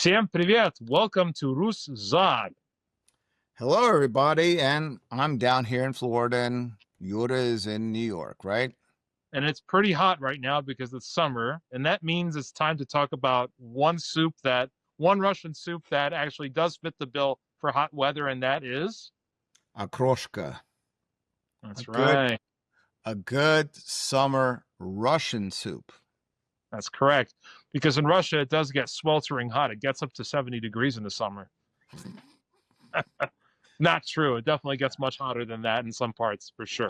Всем привет! Welcome to Rus Zad. Hello, everybody, and I'm down here in Florida, and Yura is in New York, right? And it's pretty hot right now because it's summer. And that means it's time to talk about one Russian soup that actually does fit the bill for hot weather, and that is? Okroshka, a That's good, right. a good summer Russian soup. That's correct. Because in Russia, it does get sweltering hot. It gets up to 70 degrees in the summer. Not true. It definitely gets much hotter than that in some parts, for sure.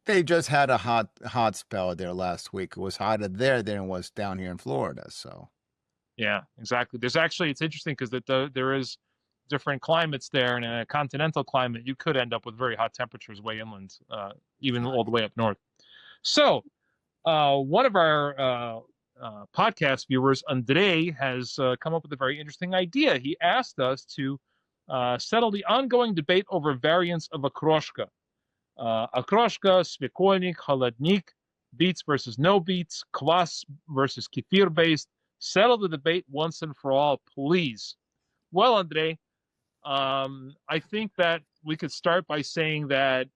They just had a hot spell there last week. It was hotter there than it was down here in Florida. So, Yeah, exactly. It's interesting because there is different climates there, and in a continental climate, you could end up with very hot temperatures way inland, even all the way up north. So, one of our podcast viewers, Andrei, has come up with a very interesting idea. He asked us to settle the ongoing debate over variants of Okroshka. Okroshka, svekolnik, holodnik, beets versus no beets, kvass versus kefir based. Settle the debate once and for all, please. Well, Andre, I think that we could start by saying that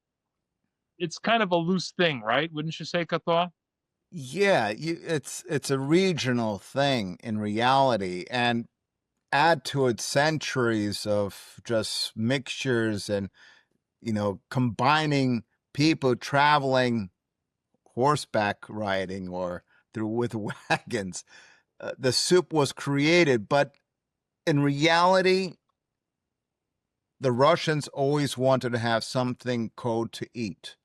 it's kind of a loose thing, right? Wouldn't you say, Kato? yeah, it's a regional thing in reality, and add to it centuries of just mixtures and combining people traveling horseback riding or through with wagons. The soup was created, but in reality, the Russians always wanted to have something cold to eat.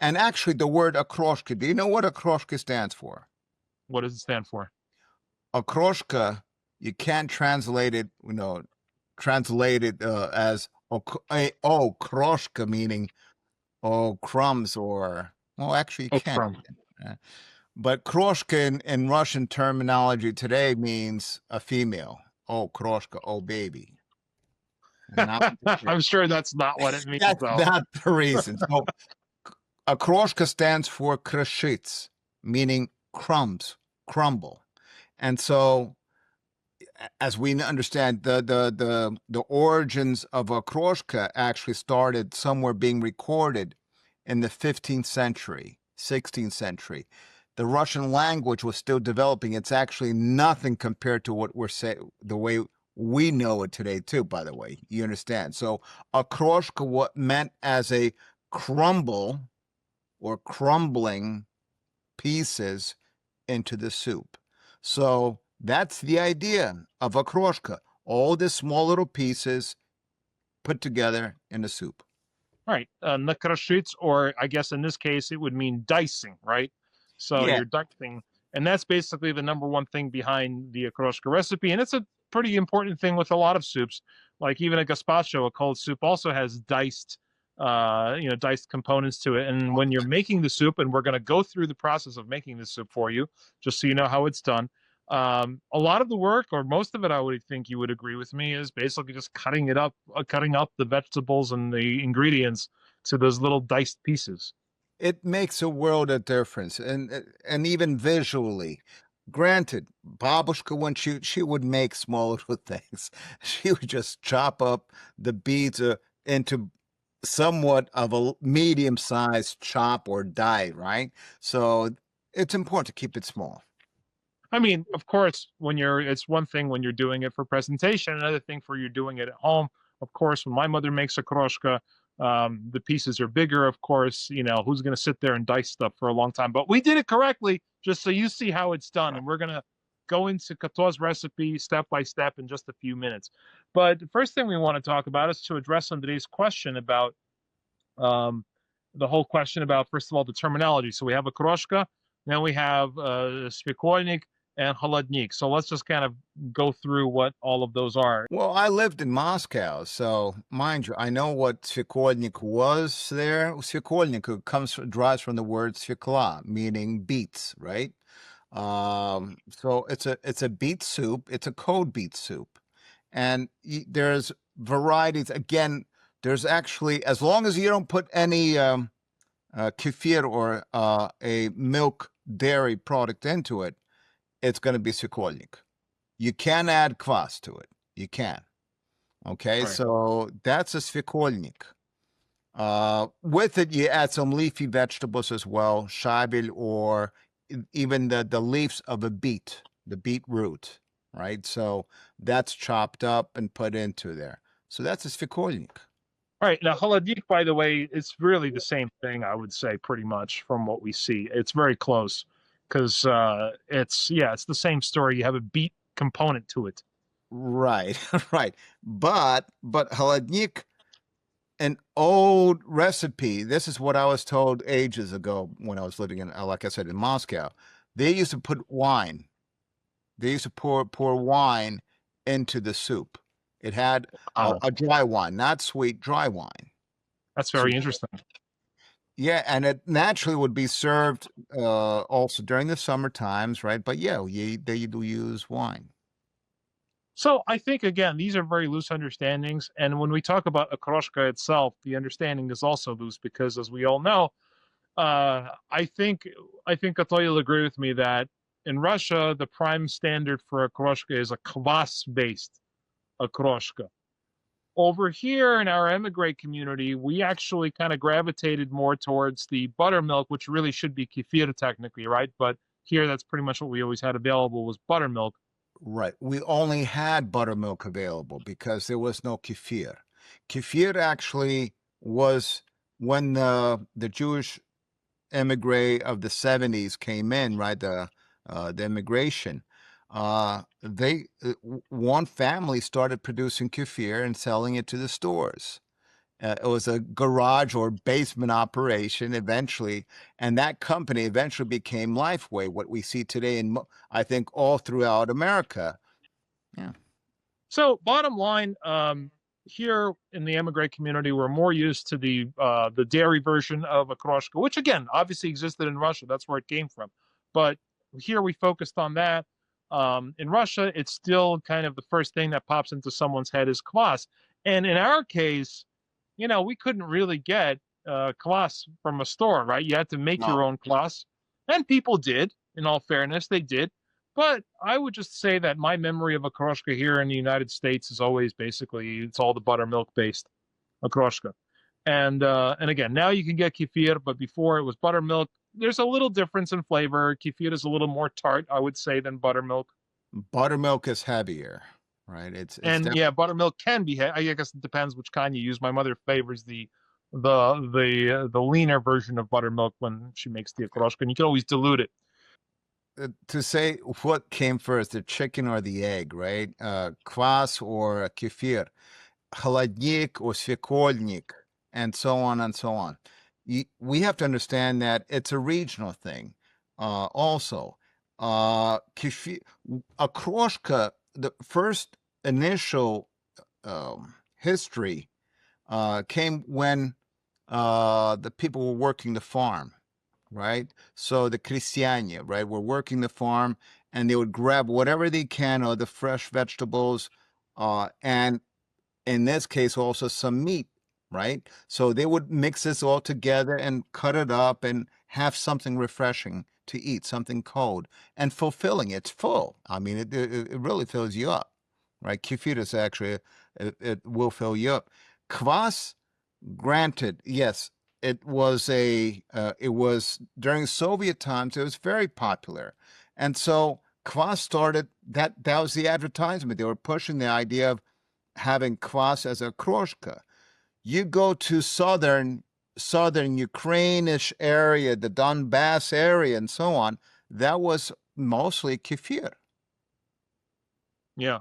And actually, the word Okroshka, do you know what Okroshka stands for? What does it stand for? Okroshka, you can't translate it as kroshka, meaning crumbs, or well, actually, you Oh, can. crumb. But kroshka in Russian terminology today means a female. Oh, kroshka, oh, baby. Not I'm sure that's not what it means, that's though. not the reason. So a kroshka stands for krashits, meaning crumbs, crumble. And so, as we understand, the origins of a kroshka actually started somewhere being recorded in the 15th century, 16th century. The Russian language was still developing. It's actually nothing compared to what we're saying, the way we know it today, too, by the way. You understand? So a kroshka what meant as a crumble or crumbling pieces into the soup. So that's the idea of a kroshka. All the small little pieces put together in a soup. Right. Nakrashits, or I guess in this case, it would mean dicing, right? So Yeah. you're dicing, and that's basically the number one thing behind the Okroshka recipe. And it's a pretty important thing with a lot of soups. Like even a gazpacho, a cold soup, also has diced components to it. And when you're making the soup, and we're going to go through the process of making the soup for you, just so you know how it's done. A lot of the work, or most of it, I would think you would agree with me, is basically just cutting up the vegetables and the ingredients to those little diced pieces. It makes a world of difference, and even visually. Granted, babushka, when she would make small little things, she would just chop up the beets into somewhat of a medium-sized chop or die, right? So it's important to keep it small. I mean, of course, it's one thing when you're doing it for presentation, another thing for you're doing it at home. Of course, when my mother makes a kroshka, the pieces are bigger. Of course, who's going to sit there and dice stuff for a long time? But we did it correctly, just so you see how it's done. And we're going to go into Kato's recipe step by step in just a few minutes. But the first thing we want to talk about is to address Andrei's question about um, the whole question about, first of all, the terminology. So we have a kroshka, then we have svekolnik and holodnik. So let's just kind of go through what all of those are. Well, I lived in Moscow, so mind you, I know what svyakol'nik was there. Svyakol'nik derives from the word svekla, meaning beets, right? So it's a beet soup. It's a cold beet soup, and there's varieties. Again, there's actually, as long as you don't put any kefir or a milk dairy product into it, it's going to be svyakol'nik. You can add kvass to it. You can. Okay, Right. so that's a svyakol'nik. With it, you add some leafy vegetables as well, shabil, or even the leaves of a beet, the beetroot, right? So that's chopped up and put into there. So that's a svyakol'nik. Right. Now, holodnik, by the way, it's really the same thing, I would say, pretty much from what we see. It's very close because it's the same story. You have a beet component to it. Right, right. But holodnik, an old recipe. This is what I was told ages ago when I was living in, like I said, in Moscow. They used to put wine. They used to pour wine into the soup. It had Wow, a dry wine, not sweet, dry wine. that's So very interesting. yeah, and it naturally would be served also during the summer times, right? But yeah, they do use wine. So I think again, these are very loose understandings, and when we talk about Okroshka itself, the understanding is also loose because, as we all know, I think Kato will agree with me that in Russia, the prime standard for Okroshka is a kvass based Okroshka. Over here in our emigre community, we actually kind of gravitated more towards the buttermilk, which really should be kefir technically, right? But here, that's pretty much what we always had available was buttermilk. Right. We only had buttermilk available because there was no kefir. Kefir actually was when the Jewish emigre of the 70s came in, right? The immigration. One family started producing kefir and selling it to the stores. It was a garage or basement operation eventually, and that company eventually became Lifeway, what we see today in, I think, all throughout America. Yeah. So, bottom line, here in the emigre community, we're more used to the dairy version of Okroshka, which again obviously existed in Russia. That's where it came from. But here we focused on that. In Russia, it's still kind of the first thing that pops into someone's head is kvass. And in our case, we couldn't really get kvass from a store, right? You had to make No. your own kvass, and people did. In all fairness, they did. But I would just say that my memory of Okroshka here in the United States is always basically it's all the buttermilk based Okroshka. And again, now you can get kefir, but before it was buttermilk. There's a little difference in flavor. Kefir is a little more tart, I would say, than buttermilk. Buttermilk is heavier, right? It's And definitely yeah, buttermilk can be. I guess it depends which kind you use. My mother favors the leaner version of buttermilk when she makes the okroshka, and you can always dilute it. to say what came first, the chicken or the egg, right? Kvass or kefir, holodnik or svekolnik, and so on and so on. We have to understand that it's a regional thing. Also, kefir, okroshka, the first initial history came when the people were working the farm, right? So the Cristiania, right, were working the farm and they would grab whatever they can of the fresh vegetables, and in this case also some meat, right? So they would mix this all together and cut it up and have something refreshing to eat, something cold and fulfilling. It's full. I mean, it really fills you up, right? Kefir is actually, it will fill you up. Kvass, granted, yes, it was during Soviet times. It was very popular, and so kvass started. That was the advertisement. They were pushing the idea of having kvass as a kroshka. You go to southern Ukrainish area, the Donbass area, and so on. That was mostly kefir. Yeah,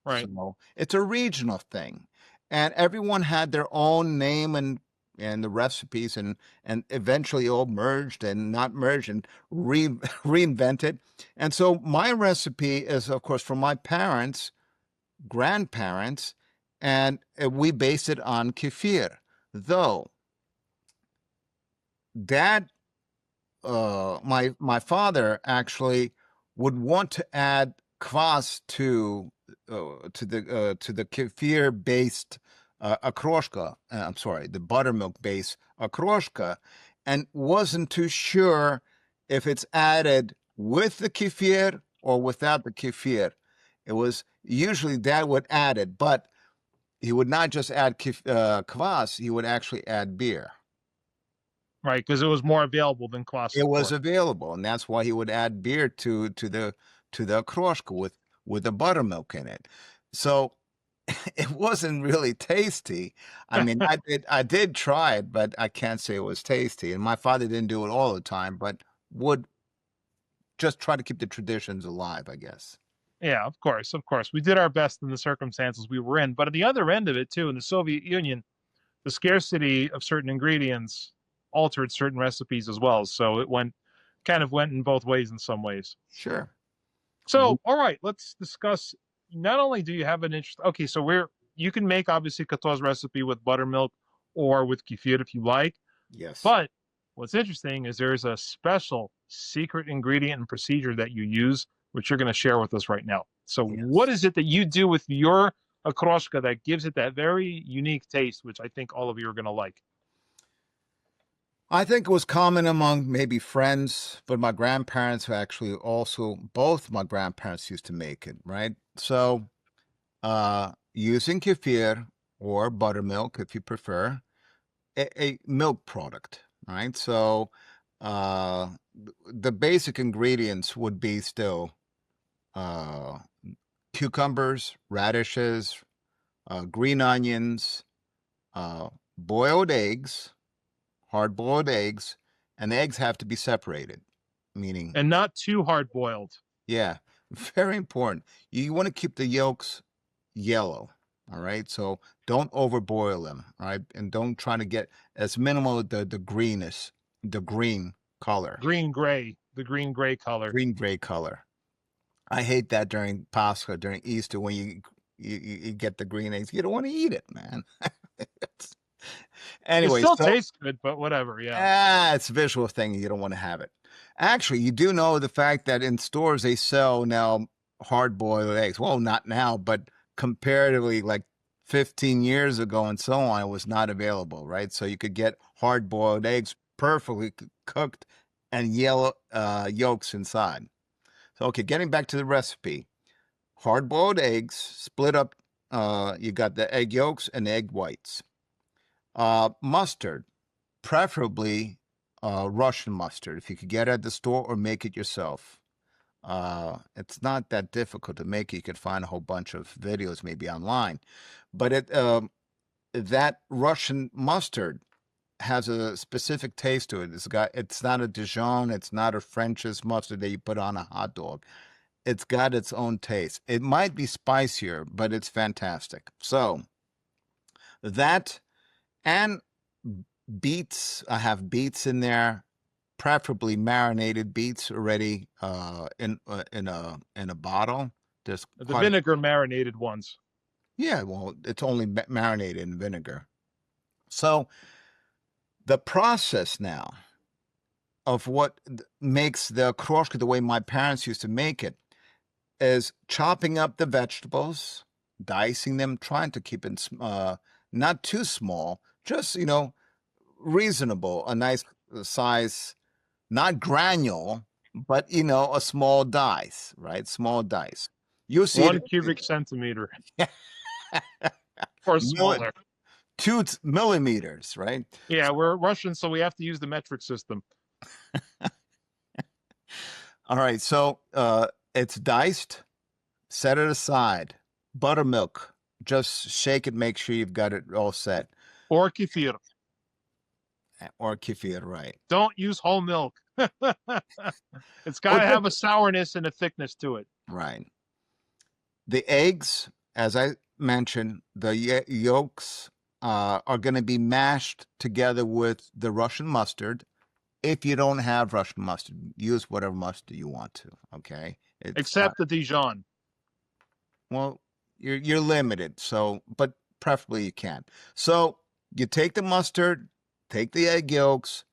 right. So it's a regional thing, and everyone had their own name and the recipes, and eventually all merged and not merged and reinvented. And so my recipe is, of course, from my parents, grandparents, and we base it on kefir. Though dad, my father actually would want to add kvass to the kefir based okroshka. I'm sorry, the buttermilk based okroshka, and wasn't too sure if it's added with the kefir or without the kefir. It was usually Dad would add it, but he would not just add kvass, he would actually add beer. Right, because it was more available than kvass, It of was course. available, and that's why he would add beer to the okroshka with the buttermilk in it. So it wasn't really tasty. I mean, I did try it, but I can't say it was tasty. And my father didn't do it all the time, but would just try to keep the traditions alive, I guess. Yeah, of course, of course. We did our best in the circumstances we were in, but at the other end of it too, in the Soviet Union, the scarcity of certain ingredients altered certain recipes as well. So it went in both ways in some ways. Sure. So, all right, let's discuss. Not only do you have an interest, okay, so you can make obviously Kato's recipe with buttermilk or with kefir if you like, Yes. but what's interesting is there's a special secret ingredient and procedure that you use, which you're going to share with us right now. So, what Yes. is it that you do with your okroshka that gives it that very unique taste, which I think all of you are going to like? I think it was common among maybe friends, but my grandparents actually also, both my grandparents used to make it, right? So, using kefir or buttermilk, if you prefer, a milk product, right? So, uh, the basic ingredients would be still uh, cucumbers, radishes, green onions, uh, boiled eggs, hard boiled eggs, and the eggs have to be separated, meaning, And not too hard boiled. yeah, very important. You want to keep the yolks yellow. All right. So don't overboil them. All right. And don't try to get as minimal the green color, The green gray color. green gray color. I hate that during Pascha, during Easter, when you get the green eggs. You don't want to eat it, man. It Anyway, still so tastes good, but whatever. Yeah. it's a visual thing. You don't want to have it. Actually, you do know the fact that in stores they sell now hard boiled eggs. Well, not now, but comparatively, like 15 years ago and so on, it was not available, right? So you could get hard boiled eggs perfectly cooked and yellow yolks inside. So, okay, getting back to the recipe, hard boiled eggs split up. You got the egg yolks and the egg whites. Mustard, preferably Russian mustard, if you could get it at the store or make it yourself. It's not that difficult to make. You could find a whole bunch of videos maybe online, but that Russian mustard has a specific taste to it. It's not a Dijon, it's not a French's mustard that you put on a hot dog. It's got its own taste. It might be spicier, but it's fantastic. So that and beets, I have beets in there, preferably marinated beets already in a bottle. There's The quite a, vinegar marinated ones. yeah, well, it's only marinated in vinegar. So the process now of what makes the okroshka the way my parents used to make it is chopping up the vegetables, dicing them, trying to keep it not too small, just reasonable, a nice size, not granule, but a small dice, right? Small dice. You'll see One it cubic centimeter or in smaller. 2 millimeters, right? Yeah, we're Russian, so we have to use the metric system. All right, so it's diced, set it aside. Buttermilk, just shake it, make sure you've got it all set. Or kefir. Or kefir, right? Don't use whole milk. It's got Or to just have a sourness and a thickness to it. right. The eggs, as I mentioned, the yolks are going to be mashed together with the Russian mustard. If you don't have Russian mustard, use whatever mustard you want to. Okay, it's not, Except the Dijon. well, you're limited. So, but preferably you can. So you take the mustard, take the egg yolks,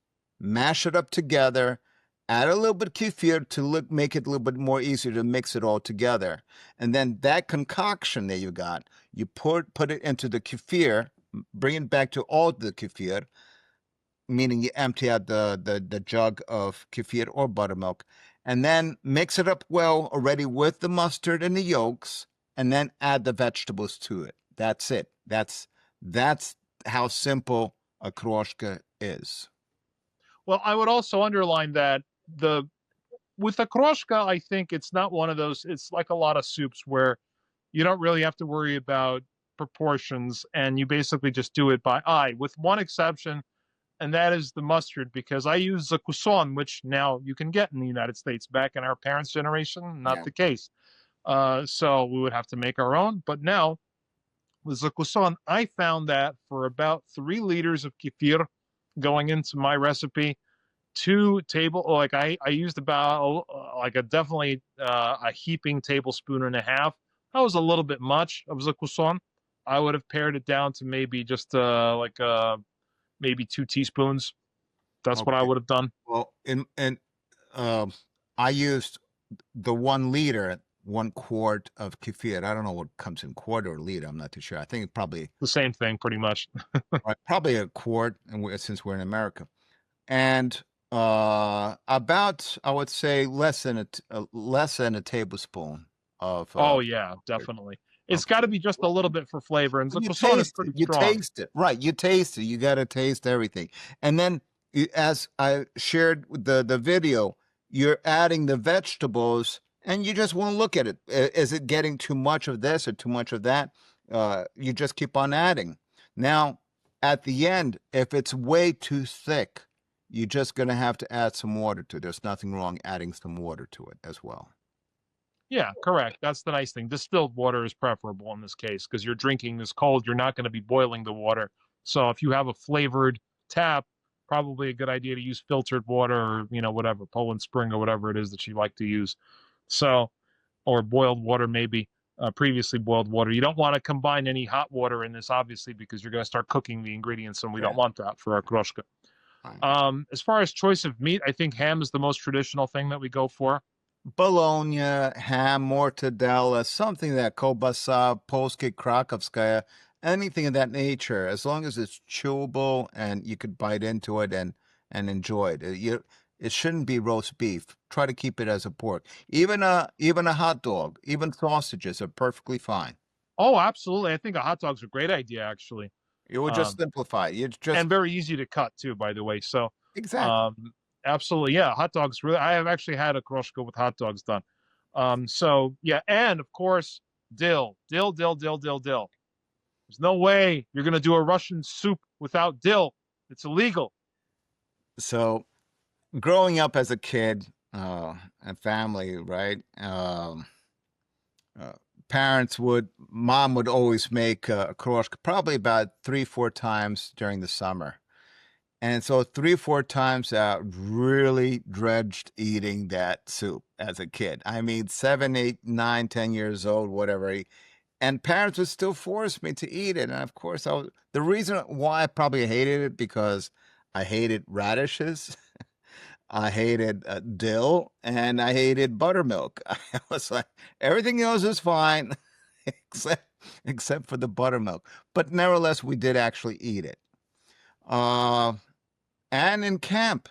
mash it up together, add a little bit of kefir to make it a little bit more easier to mix it all together. And then that concoction that you got, you put it into the kefir, bring it back to all the kefir, meaning you empty out the jug of kefir or buttermilk, and then mix it up well already with the mustard and the yolks, and then add the vegetables to it. That's it. That's how simple a okroshka is. Well, I would also underline that the with a kroshka, I think it's not one of those. It's like a lot of soups where you don't really have to worry about proportions, and you basically just do it by eye, with one exception, and that is the mustard, because I use the cuisson, which now you can get in the United States. Back in our parents' generation, not Yeah. the case. So we would have to make our own. But now with the cuisson, I found that for about 3 liters of kefir going into my recipe, I used about like a definitely a heaping tablespoon and a half. That was a little bit much of the cuisson. I would have pared it down to maybe just maybe 2 teaspoons. That's what I Okay. would have done. Well, um, I used the 1 liter, 1 quart of kefir. I don't know what comes in quart or liter. I'm not too sure. I think probably The same thing, pretty much. probably a quart, and since we're in America, and about I would say less than a tablespoon of Oh yeah, definitely. It's got to okay. be just a little bit for flavor, and the You cuisson is taste it. pretty You strong. taste it. Right. You taste it. You got to taste everything. And then, as I shared with the video, you're adding the vegetables, and you just want to look at it. Is it getting too much of this or too much of that? You just keep on adding. Now, at the end, if it's way too thick, you're just going to have to add some water to it. There's nothing wrong adding some water to it as well. Yeah, correct. That's the nice thing. Distilled water is preferable in this case because you're drinking this cold. You're not going to be boiling the water. So if you have a flavored tap, probably a good idea to use filtered water or, whatever, Poland Spring or whatever it is that you like to use. So, or boiled water, maybe previously boiled water. You don't want to combine any hot water in this, obviously, because you're going to start cooking the ingredients, and we don't Yeah. want that for our kroshka. As far as choice of meat, I think ham is the most traditional thing that we go for. Bologna, ham, mortadella, something that kielbasa, polskie, krakowska, anything of that nature, as long as it's chewable and you could bite into it and enjoy it. It shouldn't be roast beef. Try to keep it as a pork. Even a hot dog, even sausages are perfectly fine. Oh, absolutely. I think a hot dog's a great idea, actually. It will just Um, simplify it. You just and very easy to cut too, by the way. So, exactly. um, absolutely, yeah. Hot dogs really. I have actually had a kroshka with hot dogs done. So yeah, and of course, dill, dill, dill, dill, dill, dill. There's no way you're gonna do a Russian soup without dill. It's illegal. So growing up as a kid and family, right? Uh, Mom would always make a okroshka probably about 3, 4 times during the summer. And so 3, 4 times out, really dredged eating that soup as a kid. I mean, 7, 8, 9, 10 years old, whatever. And parents would still force me to eat it. And of course, the reason why I probably hated it because I hated radishes. I hated dill, and I hated buttermilk. I was like, everything else is fine except for the buttermilk. But nevertheless, we did actually eat it. Uh, and in camp,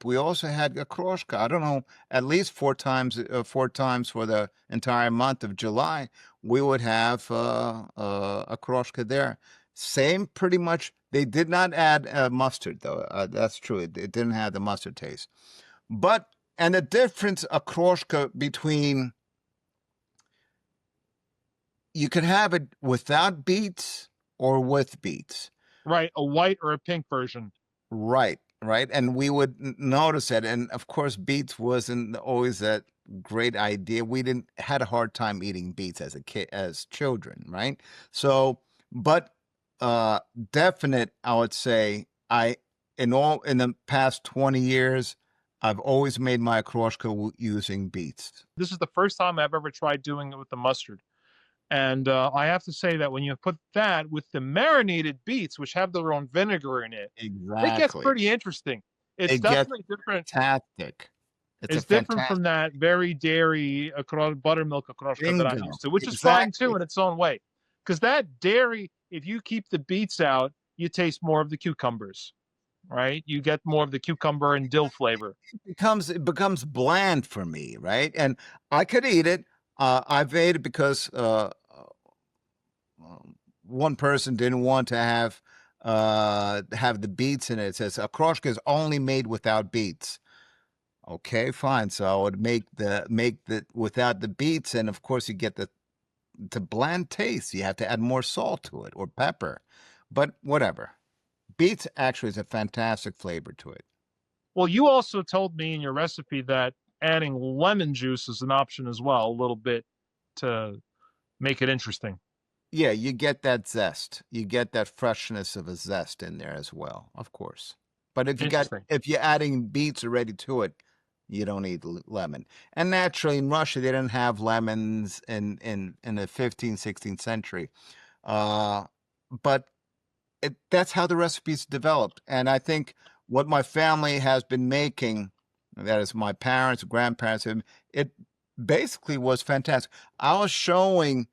we also had a kroshka. I don't know, at least 4 times for the entire month of July, we would have a kroshka there. Same, pretty much. They did not add mustard, though. That's true. It didn't have the mustard taste. But, and the difference, a kroshka between, you can have it without beets or with beets. Right, a white or a pink version. Right, right. And we would notice it. And of course, beets wasn't always a great idea. We didn't had a hard time eating beets as a kid, as children, right? So, but definite, I would say, in the past 20 years, I've always made my okroshka using beets. This is the first time I've ever tried doing it with the mustard. And I have to say that when you put that with the marinated beets, which have their own vinegar in it, it gets Exactly. pretty interesting. It's It gets definitely different. fantastic. It's a It's different fantastic from that very dairy buttermilk okroshka that I'm bingo. used to, which is fine too Exactly. in its own way. Because that dairy, if you keep the beets out, you taste more of the cucumbers. right? You get more of the cucumber and dill flavor. It becomes bland for me, right? And I could eat it. I've ate it because one person didn't want to have the beets in it. It says Okroshka is only made without beets. Okay, fine. So I would make the without the beets, and of course you get the bland taste. You have to add more salt to it or pepper, but whatever. Beets actually is a fantastic flavor to it. Well, you also told me in your recipe that adding lemon juice is an option as well, a little bit to make it interesting. Yeah, you get that zest. You get that freshness of a zest in there as well, of course. But Interesting. if you're adding beets already to it, you don't need lemon. And naturally, in Russia, they didn't have lemons in the 15th, 16th century. Uh, but that's how the recipe's developed. And I think what my family has been making, that is my parents, grandparents, it basically was fantastic. I was showing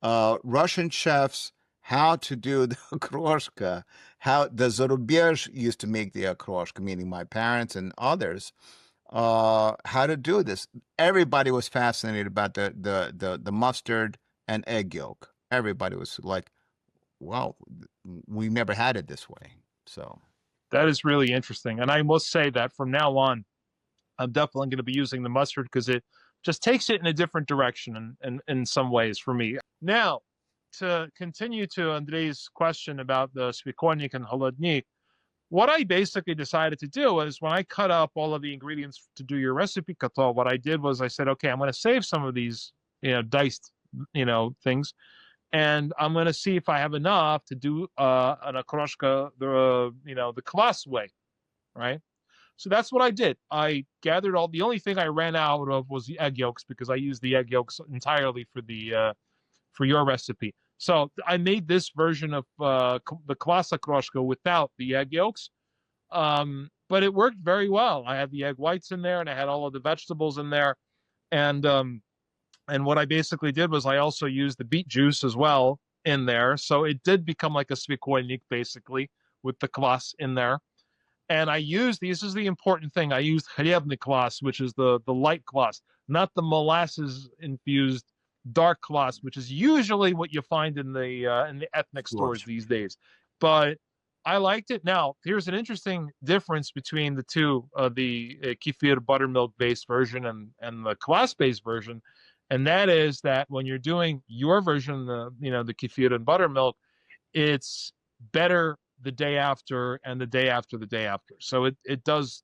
Russian chefs how to do the okroshka, how the Zorobiev used to make the okroshka, meaning my parents and others, how to do this. Everybody was fascinated about the mustard and egg yolk. Everybody was like, wow, we never had it this way. So That is really interesting. And I must say that from now on, I'm definitely going to be using the mustard because it just takes it in a different direction in some ways for me. Now, to continue to Andrei's question about the svyakol'nik and holodnik, what I basically decided to do is when I cut up all of the ingredients to do your recipe, Kato, what I did was I said, okay, I'm going to save some of these, diced, things, and I'm going to see if I have enough to do an okroshka, the kvass way, right? So that's what I did. I gathered all. The only thing I ran out of was the egg yolks because I used the egg yolks entirely for your recipe. So I made this version of the kvass okroshka without the egg yolks, but it worked very well. I had the egg whites in there, and I had all of the vegetables in there, and what I basically did was I also used the beet juice as well in there, so it did become like a svyakol'nik basically with the kvass in there. And I used, this is the important thing, I used kvass, which is the light kvass, not the molasses infused dark kvass, which is usually what you find in the ethnic stores George. these days. But I liked it. Now, here's an interesting difference between the two, the kefir buttermilk based version and the kvass based version, and that is that when you're doing your version, the kefir and buttermilk, it's better the day after and the day after the day after. So it does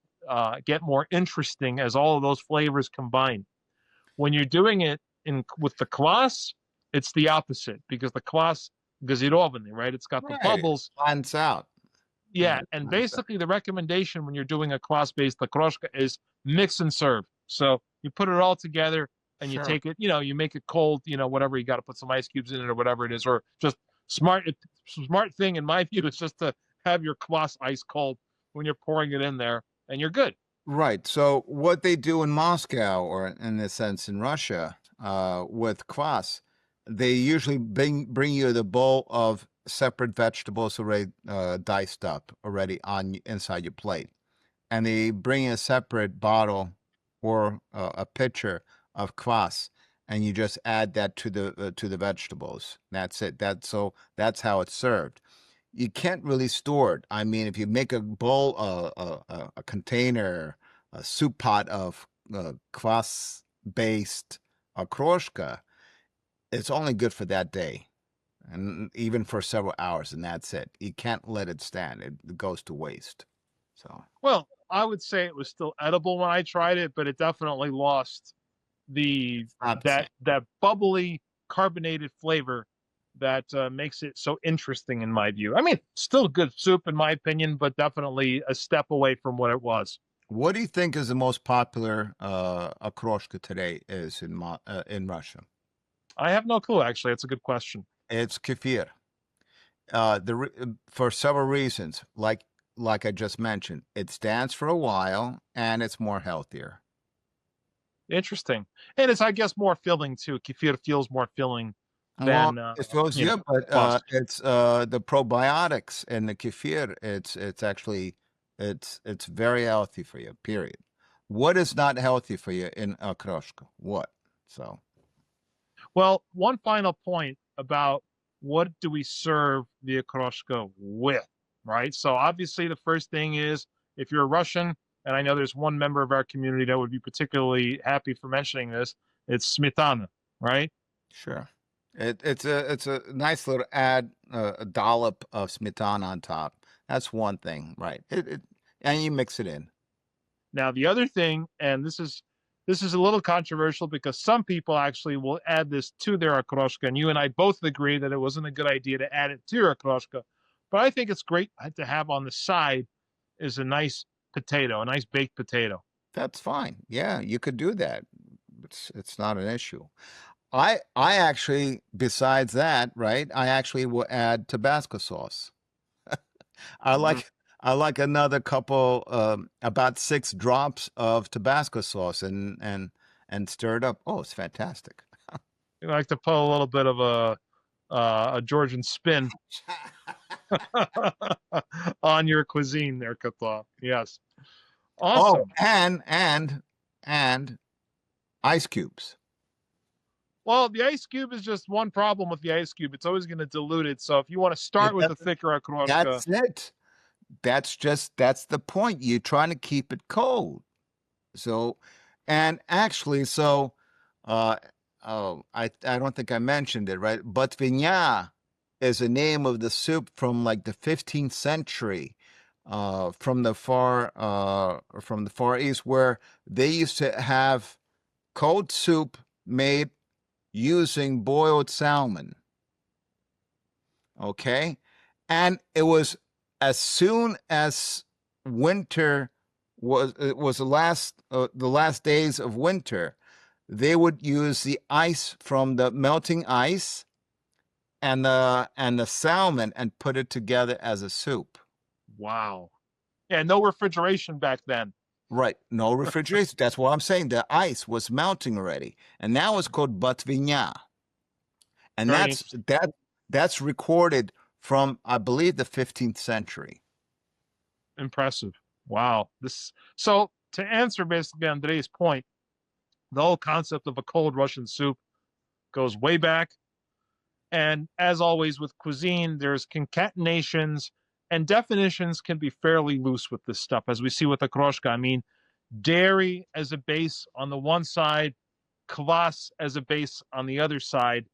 get more interesting as all of those flavors combine. When you're doing it in with the kvass, it's the opposite because the kvass gazirovany, right? It's got the Right. It bubbles. flattens out. Yeah, It and flattens out. basically the recommendation when you're doing a kvass-based okroshka is mix and serve. So you put it all together and you Sure. take it, you make it cold, whatever, you got to put some ice cubes in it or whatever it is, or just smart thing in my view is just to have your kvass ice cold when you're pouring it in there and you're good. Right. So what they do in Moscow, or in this sense in Russia, with kvass, they usually bring you the bowl of separate vegetables already diced up already on inside your plate, and they bring a separate bottle or a pitcher of kvass, and you just add that to the vegetables. That's it. That's how it's served. You can't really store it. I mean, if you make a bowl, a container, a soup pot of kvass-based okroshka, it's only good for that day, and even for several hours, and that's it. You can't let it stand; it goes to waste. So, Well, I would say it was still edible when I tried it, but it definitely lost the not the same. that bubbly carbonated flavor that makes it so interesting in my view. I mean, still good soup in my opinion, but definitely a step away from what it was. What do you think is the most popular okroshka today is in Russia? I have no clue actually. That's a good question. It's kefir. For several reasons, like I just mentioned, it stands for a while and it's more healthier. Interesting. And it's I guess more filling too. Kefir feels more filling Well, than it feels good, but kvass. it's the probiotics in the kefir. It's actually It's very healthy for you. Period. What is not healthy for you in okroshka? What? So Well, one final point about what do we serve the okroshka with, right? So obviously the first thing is if you're Russian, and I know there's one member of our community that would be particularly happy for mentioning this, it's smetana, right? sure. It's a nice little add a dollop of smetana on top. That's one thing, right? And you mix it in. Now the other thing, and this is a little controversial because some people actually will add this to their okroshka, and you and I both agree that it wasn't a good idea to add it to your okroshka. But I think it's great to have on the side is a nice potato, a nice baked potato. That's fine. Yeah, you could do that. It's not an issue. I actually, besides that, right? I actually will add Tabasco sauce. I Mm. like I like another couple, about 6 drops of Tabasco sauce and stir it up. Oh, it's fantastic. You like to put a little bit of a Georgian spin on your cuisine there, Kato. Yes. Oh, Awesome. and ice cubes. Well, the ice cube is just one problem with the ice cube. It's always going to dilute it. So if you want to start It with the doesn't. thicker okroshka, That's it. That's the point. You're trying to keep it cold. So, and actually, so, uh, oh, I don't think I mentioned it, right? Butvinya is a name of the soup from like the 15th century, from the Far East, where they used to have cold soup made using boiled salmon. Okay, and it was as soon as winter was the last days of winter, they would use the ice from the melting ice and the salmon and put it together as a soup. wow. Yeah, no refrigeration back then. Right, no refrigeration. That's what I'm saying. The ice was melting already, and now it's called butvinya, and Very interesting. that's recorded from, I believe, the 15th century. Impressive. Wow. This so to answer basically Andrei's point, the whole concept of a cold Russian soup goes way back. And as always with cuisine, there's concatenations and definitions can be fairly loose with this stuff, as we see with the okroshka. I mean, dairy as a base on the one side, kvass as a base on the other side.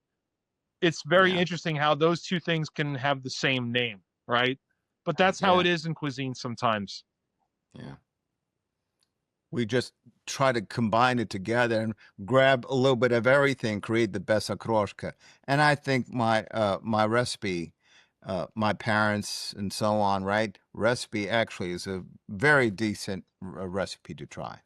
It's very Yeah, interesting how those two things can have the same name, right? But that's how yeah, it is in cuisine sometimes. yeah. We just try to combine it together and grab a little bit of everything, create the best okroshka. And I think my recipe, my parents and so on, right? Recipe actually is a very decent recipe to try.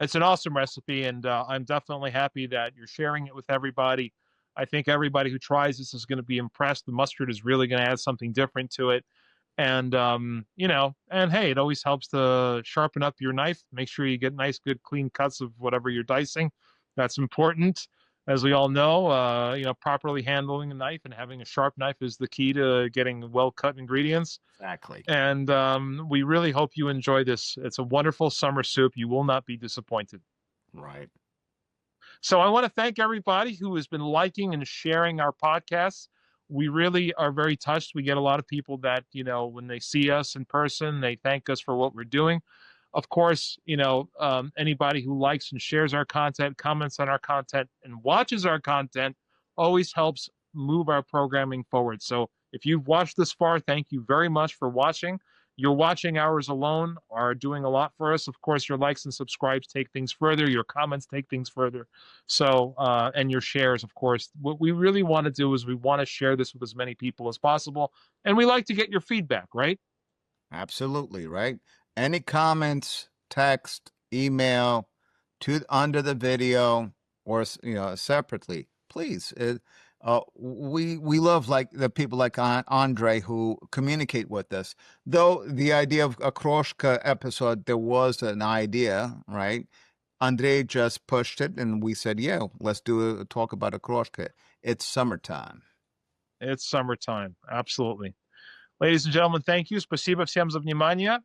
It's an awesome recipe, and I'm definitely happy that you're sharing it with everybody. I think everybody who tries this is going to be impressed. The mustard is really going to add something different to it. And and hey, it always helps to sharpen up your knife. Make sure you get nice, good, clean cuts of whatever you're dicing. That's important, as we all know. Properly handling a knife and having a sharp knife is the key to getting well cut ingredients. Exactly. And we really hope you enjoy this. It's a wonderful summer soup. You will not be disappointed. Right. So I want to thank everybody who has been liking and sharing our podcasts. We really are very touched. We get a lot of people that, when they see us in person, they thank us for what we're doing. Of course, anybody who likes and shares our content, comments on our content, and watches our content always helps move our programming forward. So if you've watched this far, thank you very much for watching. Your watching hours alone are doing a lot for us. Of course, your likes and subscribes take things further. Your comments take things further. So, and your shares, of course. What we really want to do is we want to share this with as many people as possible. And we like to get your feedback, right? Absolutely, right? Any comments, text, email to under the video or separately, please. We love like the people like Andre who communicate with us. Though the idea of a Kroshka episode, there was an idea, right? Andre just pushed it, and we said, "Yeah, let's do a talk about a Kroshka." It's summertime. It's summertime. Absolutely. Ladies and gentlemen, thank you. Спасибо всем за внимание.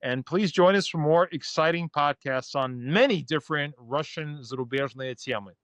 And please join us for more exciting podcasts on many different Russian зарубежные темы.